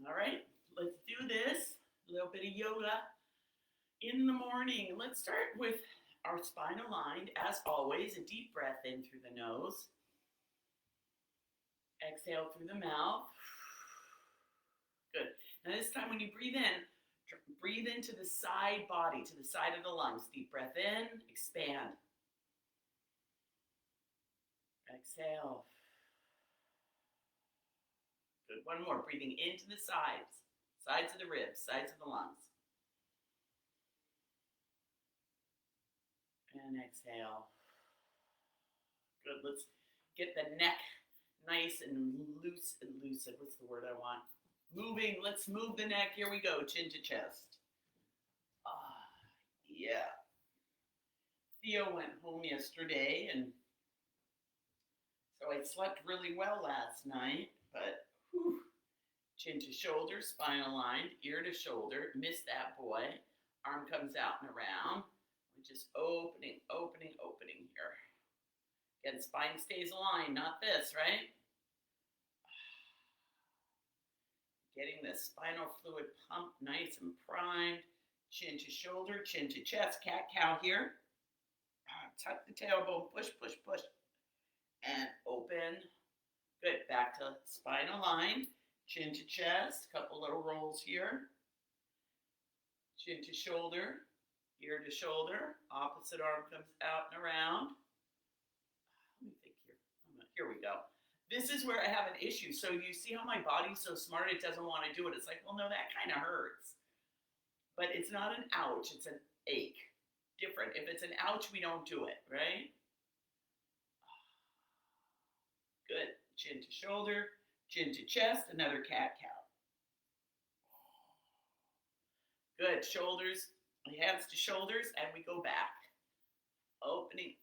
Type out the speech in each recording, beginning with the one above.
All right, let's do this. A little bit of yoga in the morning. Let's start with our spine aligned. As always, a deep breath in through the nose. Exhale through the mouth. Good. Now this time when you breathe into the side body, to the side of the lungs. Deep breath in, expand. Exhale. Good. One more. Breathing into the sides of the ribs, sides of the lungs. And exhale. Good. Let's get the neck nice and loose and lucid. What's the word I want? Moving. Let's move the neck. Here we go. Chin to chest. Yeah. Theo went home yesterday, and so I slept really well last night, but whew, chin to shoulder, spine aligned, ear to shoulder. Missed that boy. Arm comes out and around. We're just opening here. Again, spine stays aligned, not this, right? Getting the spinal fluid pumped nice and primed. Chin to shoulder, chin to chest. Cat-cow here. Tuck the tailbone, push, push, push. And open. Good. Back to spine aligned. Chin to chest. Couple little rolls here. Chin to shoulder. Ear to shoulder. Opposite arm comes out and around. Let me think here. Here we go. This is where I have an issue. So you see how my body's so smart, it doesn't want to do it. It's like, well, no, that kind of hurts. But it's not an ouch, it's an ache. Different. If it's an ouch, we don't do it, right? Good. Chin to shoulder, chin to chest, another cat-cow. Good. Shoulders, hands to shoulders, and we go back. Opening.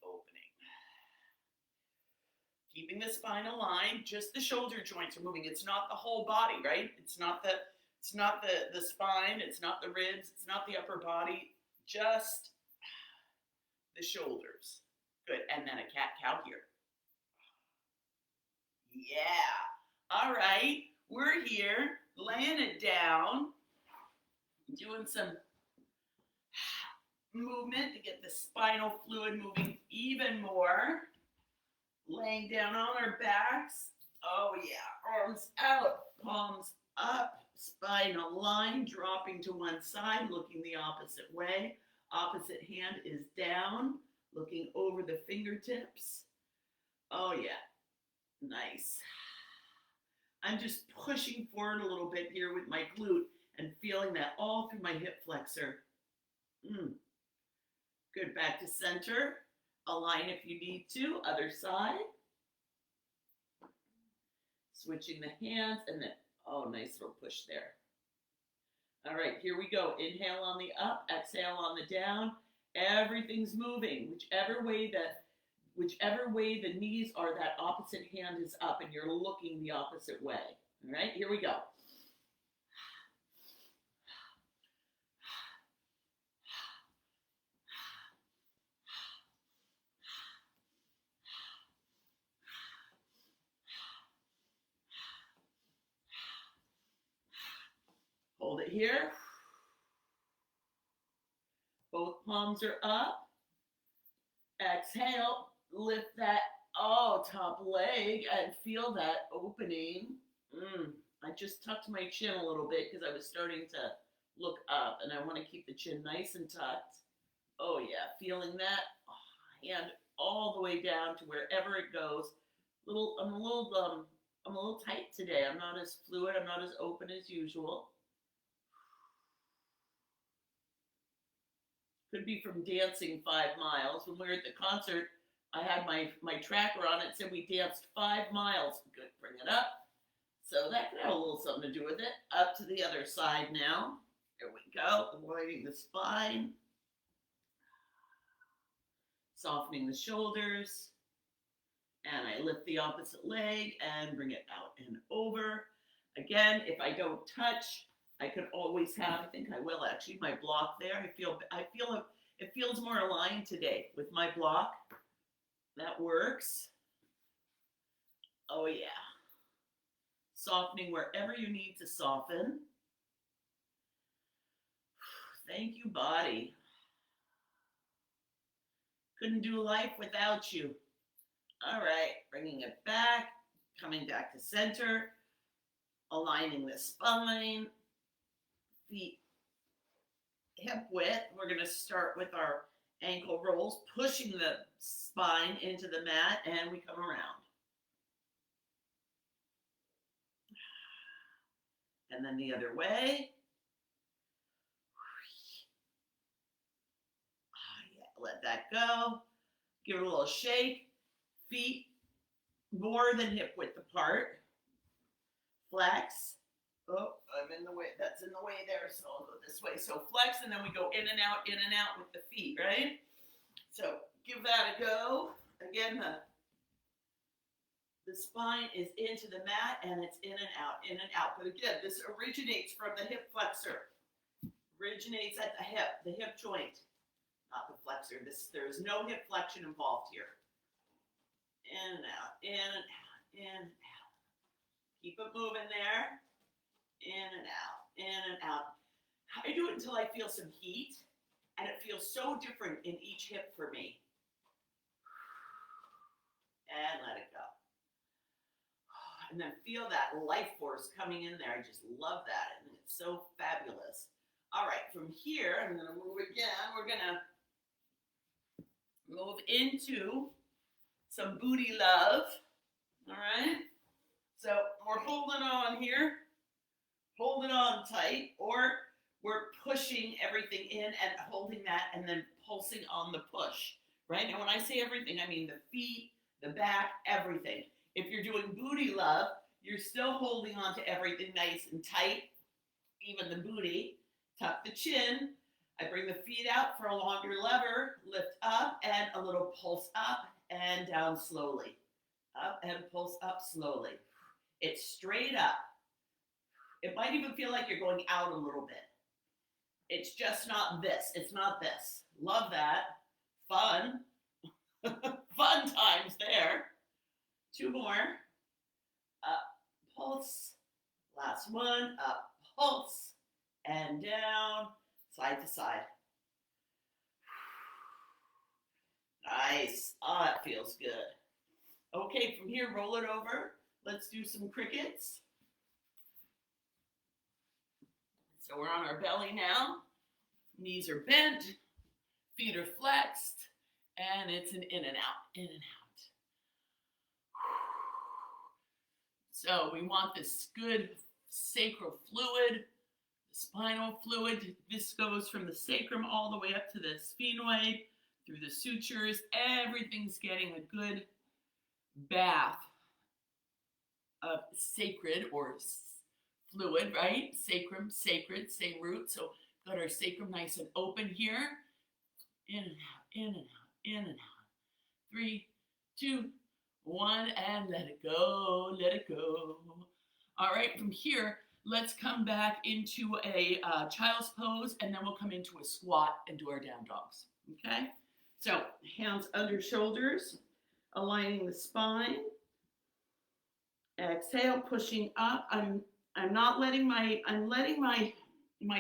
Keeping the spine aligned, just the shoulder joints are moving. It's not the whole body, right? It's not the spine, it's not the ribs, it's not the upper body, just the shoulders. Good. And then a cat-cow here. Yeah. All right. We're here, laying it down, doing some movement to get the spinal fluid moving even more. Laying down on our backs. Oh yeah. Arms out, palms up, spine aligned, dropping to one side, looking the opposite way. Opposite hand is down, looking over the fingertips. Oh yeah. Nice. I'm just pushing forward a little bit here with my glute and feeling that all through my hip flexor. Good. Back to center. Align if you need to. Other side. Switching the hands and then, oh, nice little push there. All right, here we go. Inhale on the up, exhale on the down. Everything's moving. Whichever way the knees are, that opposite hand is up and you're looking the opposite way. All right, here we go. Hold it here. Both palms are up. Exhale, lift that, top leg and feel that opening. I just tucked my chin a little bit because I was starting to look up and I want to keep the chin nice and tucked. Oh yeah, feeling that. Hand all the way down to wherever it goes. I'm a little tight today. I'm not as fluid. I'm not as open as usual. Could be from dancing 5 miles. When we were at the concert, I had my tracker on it. Said we danced 5 miles. Good, bring it up. So that could have a little something to do with it. Up to the other side now. Here we go. Aligning the spine. Softening the shoulders. And I lift the opposite leg and bring it out and over. Again, if I don't touch, I could always have, I think I will actually, my block there. I feel it feels more aligned today with my block. That works. Oh yeah. Softening wherever you need to soften. Thank you, body. Couldn't do life without you. All right, bringing it back, coming back to center, aligning the spine, feet hip width. We're going to start with our ankle rolls, pushing the spine into the mat, and we come around. And then the other way. Yeah, let that go. Give it a little shake. Feet more than hip width apart. Flex. Oh, I'm in the way. That's in the way there, so I'll go this way. So flex, and then we go in and out with the feet, right? So give that a go. Again, the spine is into the mat, and it's in and out, in and out. But again, this originates from the hip flexor. Originates at the hip joint, not the flexor. There's no hip flexion involved here. In and out, in and out, in and out. Keep it moving there. In and out, in and out. I do it until I feel some heat, and it feels so different in each hip for me. And let it go. And then feel that life force coming in there. I just love that, and it's so fabulous. All right, from here, I'm going to move again. We're going to move into some booty love. All right? So we're holding on here. Hold it on tight, or we're pushing everything in and holding that and then pulsing on the push, right? And when I say everything, I mean the feet, the back, everything. If you're doing booty love, you're still holding on to everything nice and tight, even the booty. Tuck the chin. I bring the feet out for a longer lever, lift up, and a little pulse up and down slowly. Up and pulse up slowly. It's straight up. It might even feel like you're going out a little bit. It's just not this. It's not this. Love that. Fun. Fun times there. 2 more. Up, pulse. Last one. Up, pulse. And down. Side to side. Nice. Oh, that feels good. Okay, from here, roll it over. Let's do some crickets. So we're on our belly now. Knees are bent. Feet are flexed. And it's an in and out, in and out. So we want this good sacral fluid, the spinal fluid. This goes from the sacrum all the way up to the sphenoid, through the sutures. Everything's getting a good bath of sacred or fluid, right? Sacrum, sacred, same root. So got our sacrum nice and open here. In and out, in and out, in and out. 3, 2, 1, and let it go, let it go. All right, from here, let's come back into a child's pose, and then we'll come into a squat and do our down dogs, okay? So hands under shoulders, aligning the spine. Exhale, pushing up. I'm letting my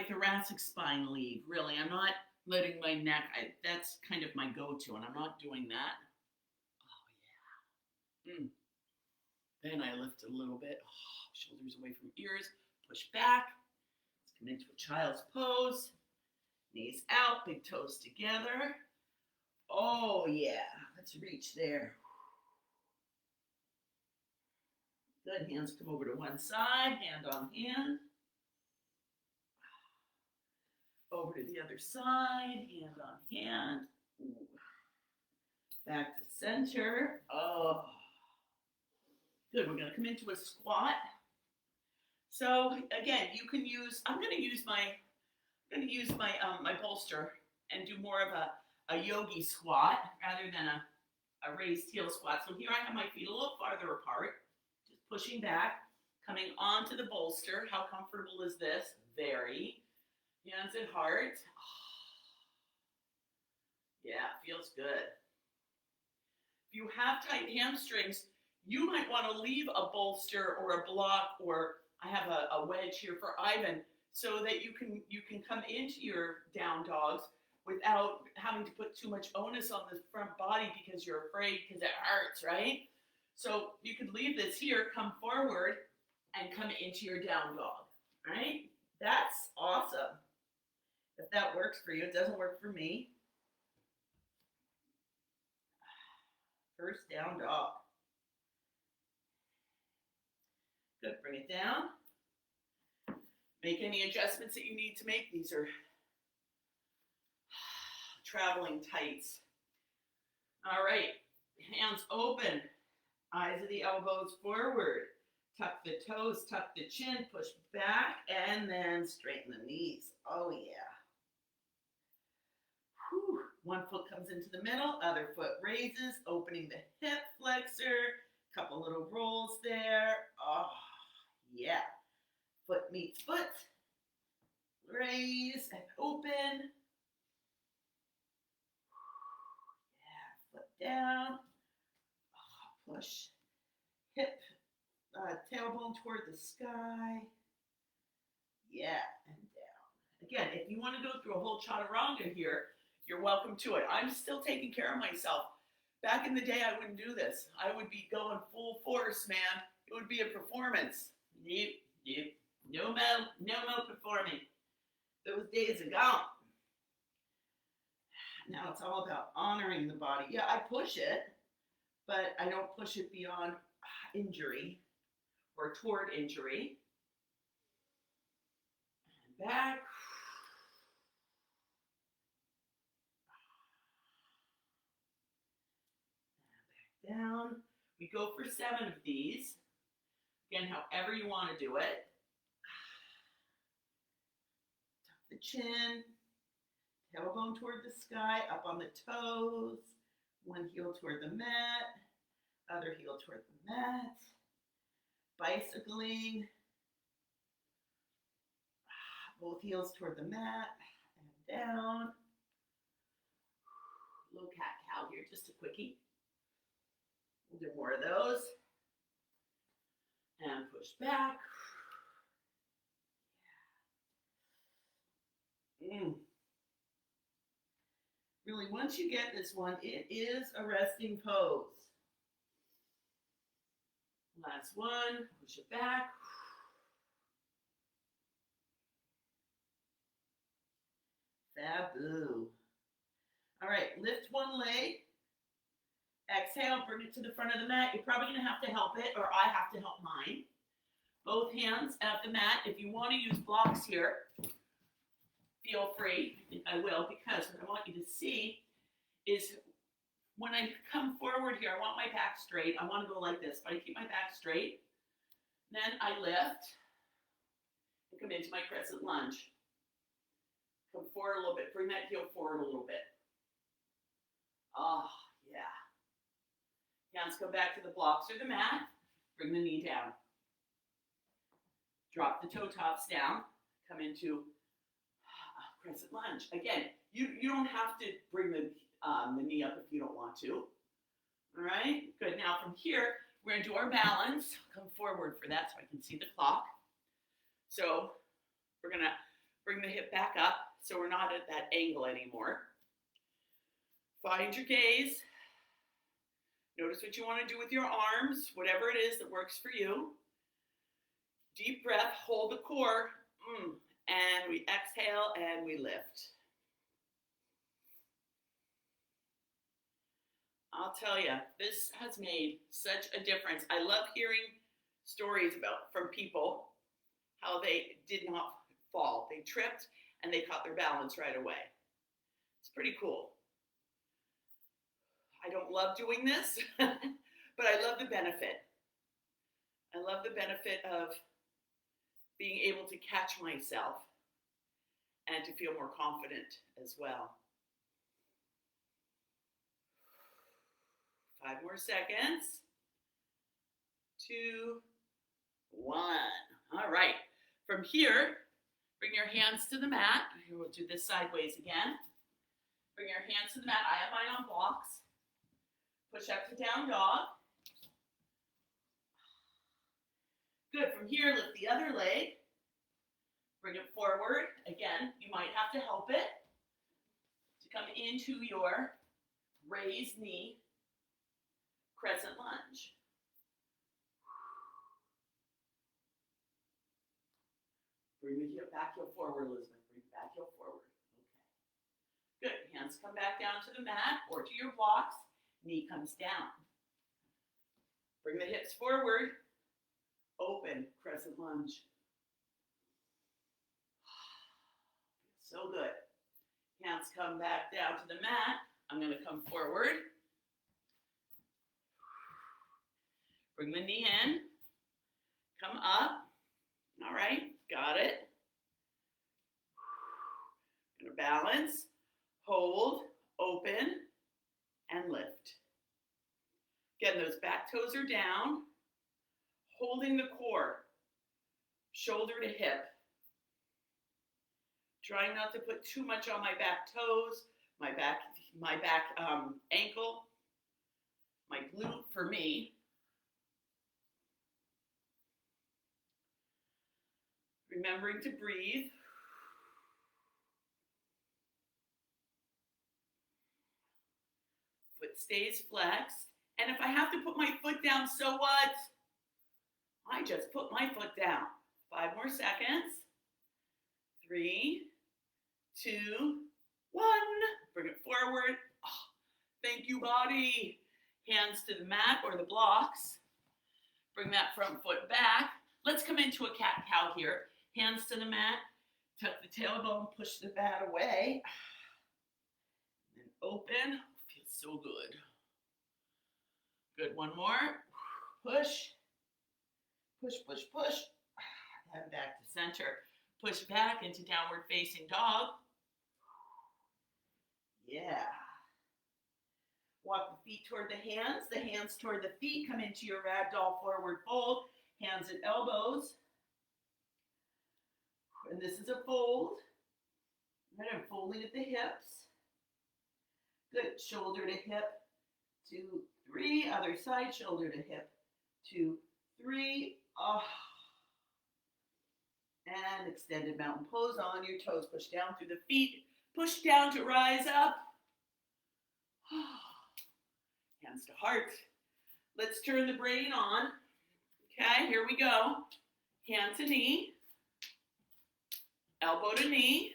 thoracic spine leave, really. I'm not letting my neck, that's kind of my go-to, and I'm not doing that. Oh, yeah. Then I lift a little bit. Oh, shoulders away from ears. Push back. Let's come into a child's pose. Knees out, big toes together. Oh, yeah. Let's reach there. Good. Hands come over to one side, hand on hand. Over to the other side, hand on hand. Ooh. Back to center. Oh, good. We're going to come into a squat. So again, you can use. I'm going to use my my bolster and do more of a yogi squat rather than a raised heel squat. So here I have my feet a little farther apart, just pushing back, coming onto the bolster. How comfortable is this? Very. Hands at heart. Yeah, feels good. If you have tight hamstrings, you might want to leave a bolster or a block, or I have a wedge here for Ivan, so that you can come into your down dogs without having to put too much onus on the front body because you're afraid because it hurts, right? So you could leave this here, come forward, and come into your down dog, right? That's awesome. If that works for you, it doesn't work for me. First down dog. Good, bring it down. Make any adjustments that you need to make. These are traveling tights. All right, hands open, eyes of the elbows forward. Tuck the toes, tuck the chin, push back, and then straighten the knees. Oh yeah. Whew. One foot comes into the middle, other foot raises, opening the hip flexor. Couple little rolls there. Oh, yeah. Foot meets foot. Raise and open. Yeah, foot down. Oh, push. Hip, tailbone toward the sky. Yeah, and down. Again, if you want to go through a whole chaturanga here, you're welcome to it. I'm still taking care of myself. Back in the day, I wouldn't do this. I would be going full force, man. It would be a performance. No more performing. Those days are gone. Now it's all about honoring the body. Yeah, I push it, but I don't push it beyond injury or toward injury. And back. Down. We go for 7 of these. Again, however you want to do it. Tuck the chin, tailbone toward the sky, up on the toes, one heel toward the mat, other heel toward the mat, bicycling, both heels toward the mat, and down. Low cat-cow here, just a quickie. We'll do more of those. And push back. Really, once you get this one, it is a resting pose. Last one, push it back. Faboo. All right, lift one leg. Exhale, bring it to the front of the mat. You're probably going to have to help it, or I have to help mine. Both hands at the mat. If you want to use blocks here, feel free. I think I will, because what I want you to see is when I come forward here, I want my back straight. I want to go like this, but I keep my back straight. Then I lift and come into my crescent lunge. Come forward a little bit. Bring that heel forward a little bit. Oh, yeah. Hands go back to the blocks or the mat. Bring the knee down. Drop the toe tops down. Come into crescent lunge. Again, you don't have to bring the knee up if you don't want to. All right, good. Now from here, we're going to do our balance. Come forward for that so I can see the clock. So we're going to bring the hip back up so we're not at that angle anymore. Find your gaze. Notice what you want to do with your arms, whatever it is that works for you. Deep breath, hold the core, and we exhale and we lift. I'll tell you, this has made such a difference. I love hearing stories from people, how they did not fall. They tripped and they caught their balance right away. It's pretty cool. I don't love doing this, but I love the benefit. I love the benefit of being able to catch myself and to feel more confident as well. 5 more seconds. 2, 1. All right. From here, bring your hands to the mat. We'll do this sideways again. Bring your hands to the mat. I have mine on blocks. Push up to down dog. Good. From here, lift the other leg. Bring it forward. Again, you might have to help it to come into your raised knee crescent lunge. Bring the back heel forward, Elizabeth. Bring the back heel forward. Okay. Good. Hands come back down to the mat or to your blocks. Knee comes down. Bring the hips forward. Open crescent lunge. So good. Hands come back down to the mat. I'm going to come forward. Bring the knee in. Come up. All right. Got it. Going to balance. Hold. Open. And lift. Again, those back toes are down. Holding the core. Shoulder to hip. Trying not to put too much on my back toes, my back ankle, my glute for me. Remembering to breathe. Foot stays flexed. And if I have to put my foot down, so what? I just put my foot down. 5 more seconds. 3, 2, 1. Bring it forward. Oh, thank you, body. Hands to the mat or the blocks. Bring that front foot back. Let's come into a cat-cow here. Hands to the mat. Tuck the tailbone. Push the mat away. And open. Feels so good. Good. One more. Push. Push, push, push. And back to center. Push back into downward facing dog. Yeah. Walk the feet toward the hands toward the feet. Come into your ragdoll forward fold. Hands at elbows. And this is a fold. And I'm folding at the hips. Good. Shoulder to hip. 2, 3. Other side. Shoulder to hip. 2, 3. Oh. And extended mountain pose on your toes. Push down through the feet. Push down to rise up. Hands to heart. Let's turn the brain on. Okay, here we go. Hand to knee. Elbow to knee.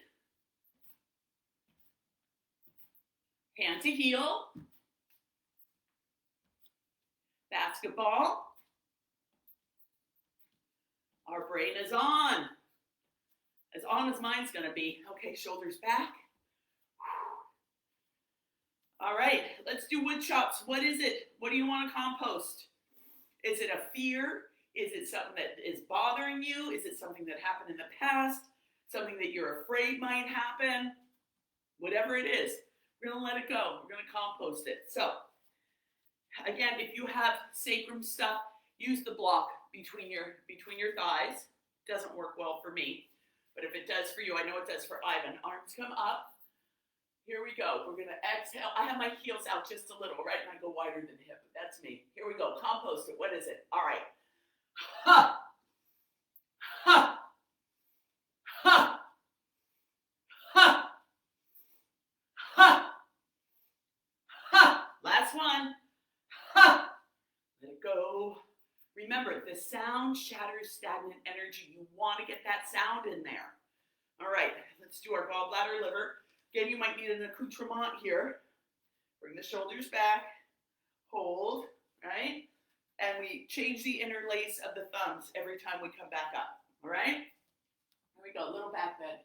Hand to heel. Basketball. Our brain is on. As mine's gonna be. Okay, shoulders back. All right, let's do wood chops. What is it? What do you want to compost? Is it a fear? Is it something that is bothering you? Is it something that happened in the past? Something that you're afraid might happen? Whatever it is, we're gonna let it go. We're gonna compost it. So, again, if you have sacrum stuff, use the block between your thighs. Doesn't work well for me, but if it does for you, I know it does for Ivan. Arms come up. Here we go. We're gonna exhale. I have my heels out just a little, right? And I go wider than hip. That's me. Here we go. Compost it. What is it? All right. Ha. Ha. Ha. Ha. Ha. Ha. Last one. Ha. Let it go. Remember, the sound shatters stagnant energy. You want to get that sound in there. All right, let's do our gallbladder liver. Again, you might need an accoutrement here. Bring the shoulders back. Hold, right? And we change the interlace of the thumbs every time we come back up. All right? Here we go, little back bend.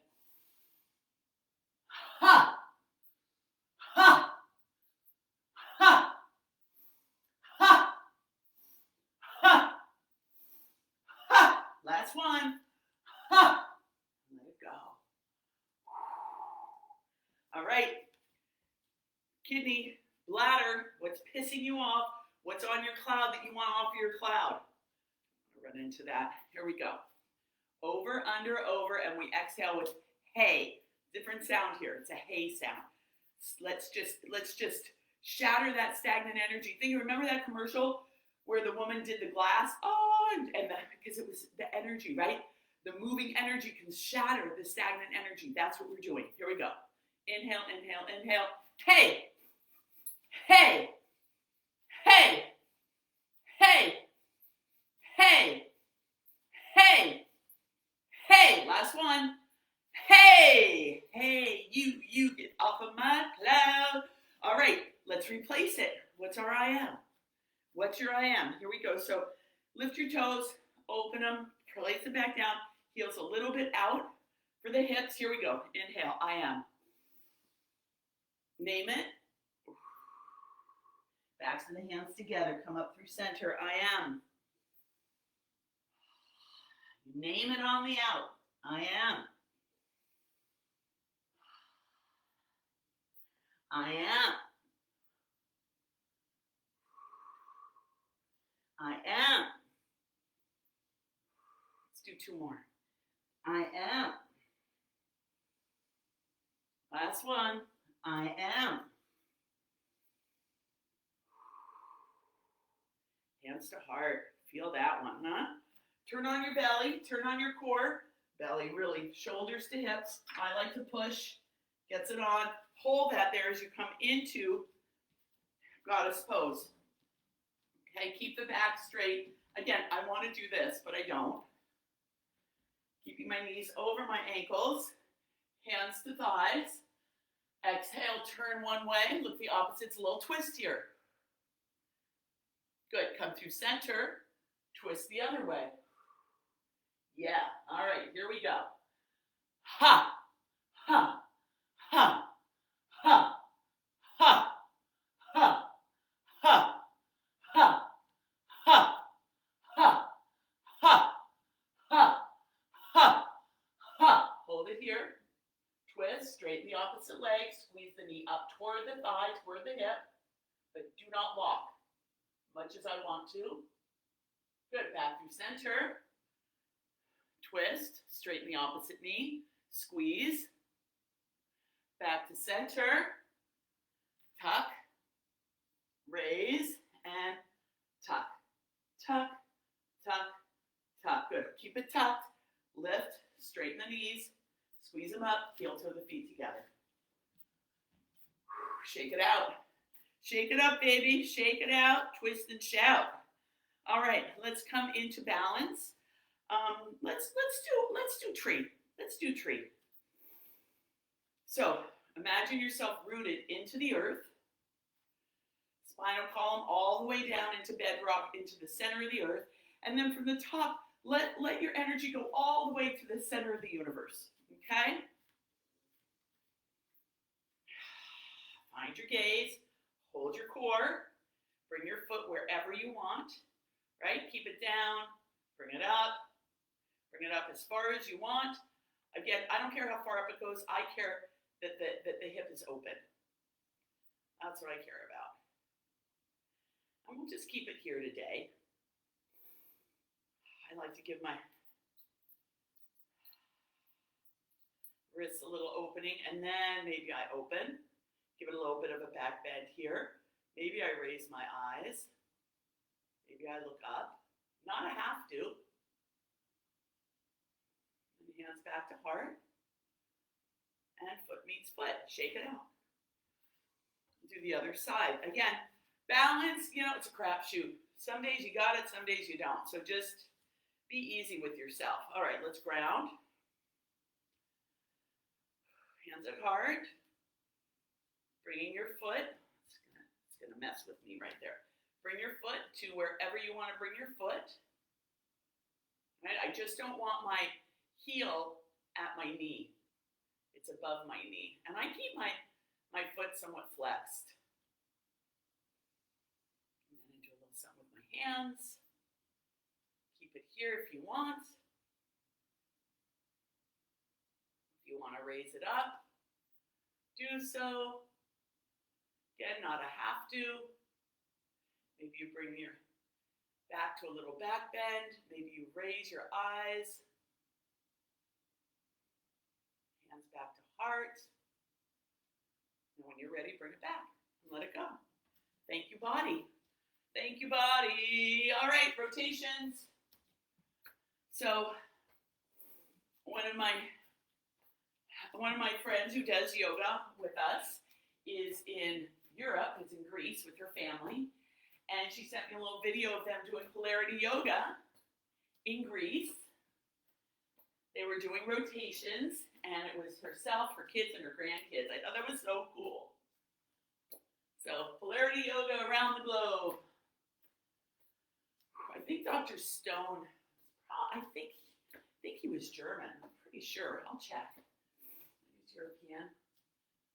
Ha! Ha! Ha! Ha! Ha! Ha! Last one. Ha! Let it go. All right. Kidney, bladder, what's pissing you off? What's on your cloud that you want off your cloud? I'll run into that. Here we go. Over, under, over, and we exhale with hey. Different sound here. It's a hey sound. Let's just shatter that stagnant energy. Remember that commercial where the woman did the glass? Oh, on. And because it was the energy, right? The moving energy can shatter the stagnant energy. That's what we're doing. Here we go. Inhale, inhale, inhale. Hey, hey, hey, hey, hey, hey, hey. Last one. Hey, hey, you get off of my cloud. All right, let's replace it. What's our I am? What's your I am? Here we go. So lift your toes, open them, place it back down. Heels a little bit out for the hips. Here we go. Inhale, I am. Name it. Backs of the hands together. Come up through center. I am. Name it on the out. I am. I am. I am. Let's do two more. I am. Last one. I am. Hands to heart. Feel that one, huh? Turn on your belly. Turn on your core. Belly really, shoulders to hips. I like to push. Gets it on. Hold that there as you come into goddess pose. Okay, keep the back straight. Again, I want to do this, but I don't. Keeping my knees over my ankles. Hands to thighs. Exhale, turn one way. Look the opposite's a little twist here. Good, come through center. Twist the other way. Yeah, all right, here we go. Ha, ha, ha, ha, ha, ha, ha, ha, ha, ha, ha, ha, ha, ha. Hold it here. Twist, straighten the opposite leg, squeeze the knee up toward the thigh, toward the hip, but do not lock. Much as I want to. Good, back through center. Twist, straighten the opposite knee, squeeze. Back to center. Tuck, raise, and tuck. Tuck, tuck, tuck. Good, keep it tucked. Lift, straighten the knees. Squeeze them up, heel toe the feet together. Shake it out. Shake it up, baby. Shake it out. Twist and shout. All right, let's come into balance. Let's do tree. Let's do tree. So imagine yourself rooted into the earth. Spinal column all the way down into bedrock, into the center of the earth. And then from the top, let your energy go all the way to the center of the universe. Okay? Find your gaze, hold your core, bring your foot wherever you want, right? Keep it down, bring it up as far as you want. Again, I don't care how far up it goes, I care that the hip is open. That's what I care about. And we'll just keep it here today. I like to give my wrists a little opening, and then maybe I open. Give it a little bit of a back bend here. Maybe I raise my eyes. Maybe I look up. Not a have to. And hands back to heart. And foot meets foot. Shake it out. Do the other side. Again, balance, it's a crapshoot. Some days you got it, some days you don't. So just be easy with yourself. All right, let's ground. Hands at heart. Bringing your foot. It's gonna mess with me right there. Bring your foot to wherever you want to bring your foot. Right? I just don't want my heel at my knee. It's above my knee. And I keep my foot somewhat flexed. And then I do a little something with my hands. Keep it here if you want. If you want to raise it up, do so. Again, not a have to. Maybe you bring your back to a little back bend. Maybe you raise your eyes. Hands back to heart. And when you're ready, bring it back and let it go. Thank you, body. Thank you, body. All right, rotations. So one of my friends who does yoga with us is in Europe, is in Greece with her family, and she sent me a little video of them doing Polarity yoga in Greece. They were doing rotations, and it was herself, her kids, and her grandkids. I thought that was so cool. So, Polarity yoga around the globe. I think Dr. Stone, I think he was German. I'm pretty sure. I'll check. He's European.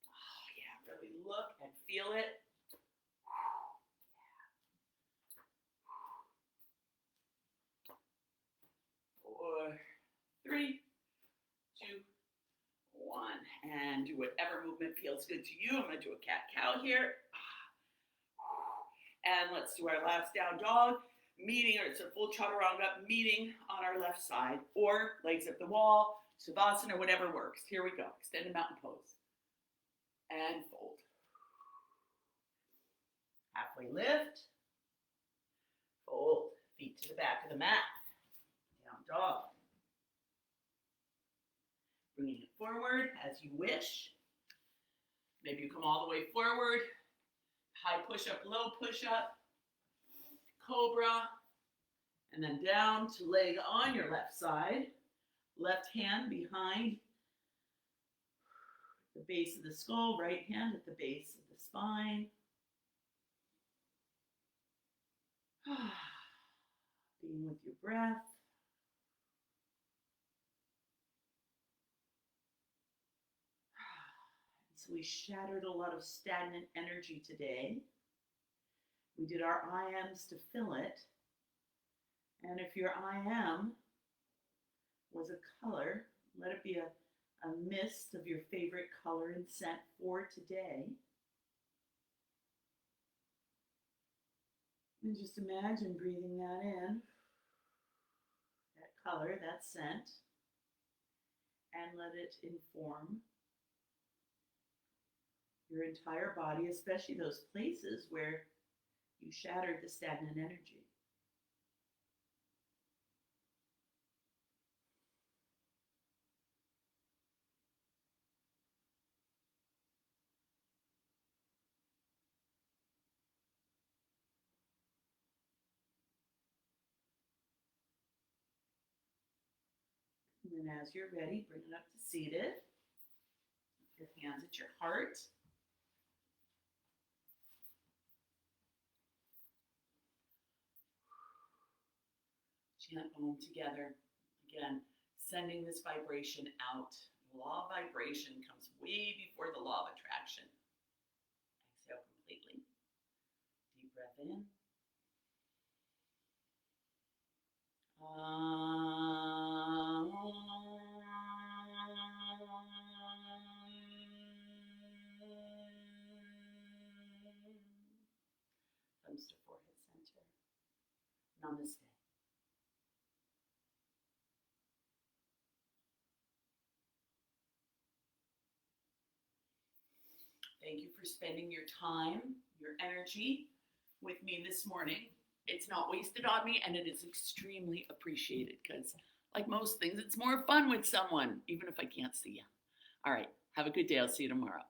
Oh, yeah, really look and feel it. 4, 3, 2, 1, and do whatever movement feels good to you. I'm going to do a cat-cow here. And let's do our last down dog, meeting, or it's a full chaturanga, meeting on our left side, or legs up the wall, savasana, whatever works. Here we go. Extended mountain pose. And fold. Halfway lift. Fold. Feet to the back of the mat. Down dog. Bringing it forward as you wish. Maybe you come all the way forward. High push-up, low push-up. Cobra. And then down to leg on your left side. Left hand behind the base of the skull. Right hand at the base of the spine. Being with your breath. So we shattered a lot of stagnant energy today. We did our I ams to fill it. And if your I am was a color, let it be a mist of your favorite color and scent for today. And just imagine breathing that in, that color, that scent, and let it inform your entire body, especially those places where you shattered the stagnant energy. And then as you're ready, bring it up to seated. Your hands at your heart. Chant Om together. Again, sending this vibration out. The law of vibration comes way before the law of attraction. Exhale completely. Deep breath in. Thumbs to forehead center. Namaste. Thank you for spending your time, your energy with me this morning. It's not wasted on me, and it is extremely appreciated because, like most things, it's more fun with someone, even if I can't see you. All right, have a good day. I'll see you tomorrow.